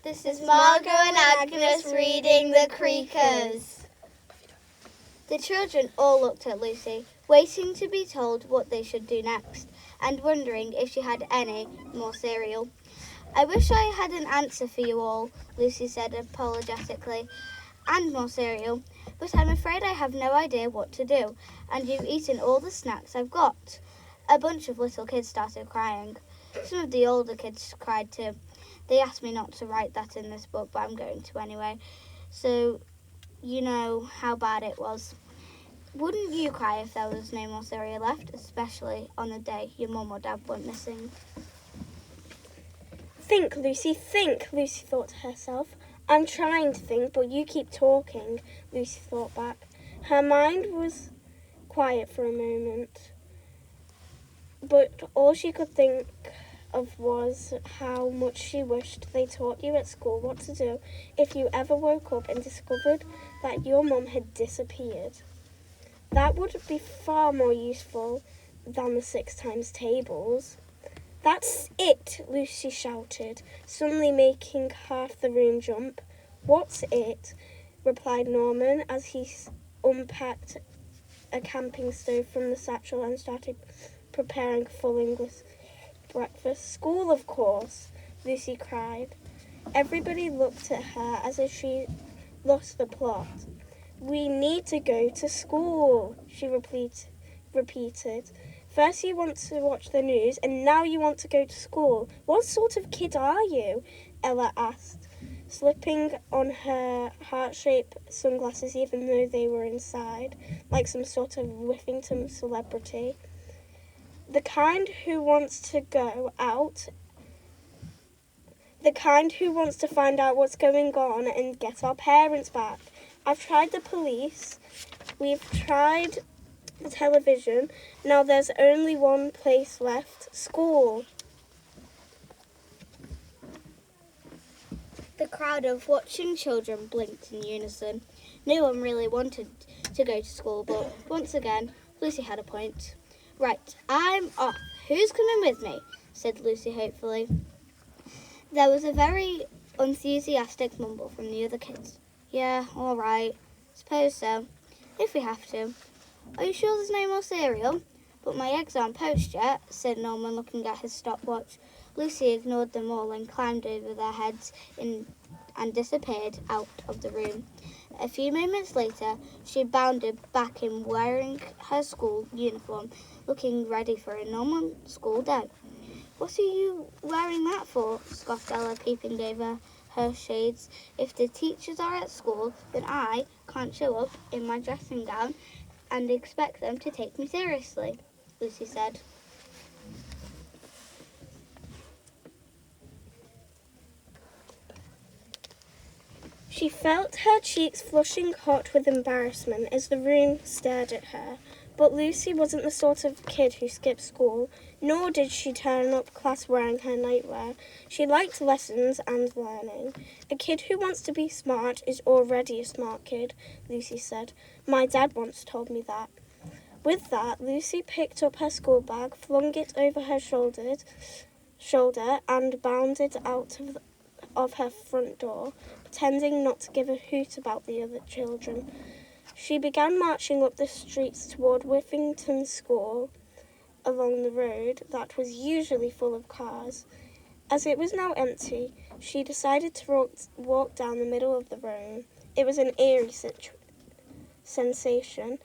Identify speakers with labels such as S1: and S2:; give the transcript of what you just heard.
S1: This is Margot and Agnes reading The Creakers. The children all looked at Lucy, waiting to be told what they should do next, and wondering if she had any more cereal. I wish I had an answer for you all, Lucy said apologetically, and more cereal, but I'm afraid I have no idea what to do, and you've eaten all the snacks I've got. A bunch of little kids started crying. Some of the older kids cried too. They asked me not to write that in this book, but I'm going to anyway. So, you know how bad it was. Wouldn't you cry if there was no more cereal left, especially on the day your mum or dad went missing?
S2: Think, Lucy, thought to herself. I'm trying to think, but you keep talking, Lucy thought back. Her mind was quiet for a moment, but all she could think of was how much she wished they taught you at school what to do if you ever woke up and discovered that your mum had disappeared. That would be far more useful than the 6 times tables. That's it, Lucy shouted, suddenly making half the room jump. What's it? Replied Norman as he unpacked a camping stove from the satchel and started preparing full English breakfast. School, of course, Lucy cried. Everybody looked at her as if she lost the plot. We need to go to school, she repeated. First you want to watch the news, and now you want to go to school. What sort of kid are you? Ella asked, slipping on her heart-shaped sunglasses even though they were inside, like some sort of Whiffington celebrity. The kind who wants to go out, the kind who wants to find out what's going on and get our parents back. I've tried the police, we've tried the television, now there's only one place left, school.
S1: The crowd of watching children blinked in unison. No one really wanted to go to school, but once again, Lucy had a point. Right, I'm off. Who's coming with me? Said Lucy hopefully. There was a very enthusiastic mumble from the other kids. Yeah, all right. Suppose so. If we have to. Are you sure there's no more cereal? But my eggs aren't poached yet, said Norman, looking at his stopwatch. Lucy ignored them all and climbed over their heads and disappeared out of the room. A few moments later, she bounded back in wearing her school uniform, looking ready for a normal school day. What are you wearing that for? Scoffed Ella, peeping over her shades. If the teachers are at school, then I can't show up in my dressing gown and expect them to take me seriously, Lucy said.
S2: She felt her cheeks flushing hot with embarrassment as the room stared at her. But Lucy wasn't the sort of kid who skipped school, nor did she turn up class wearing her nightwear. She liked lessons and learning. A kid who wants to be smart is already a smart kid, Lucy said. My dad once told me that. With that, Lucy picked up her school bag, flung it over her shoulder, and bounded out of her front door, pretending not to give a hoot about the other children. She began marching up the streets toward Whiffington School along the road that was usually full of cars. As it was now empty, she decided to walk down the middle of the road. It was an eerie sensation.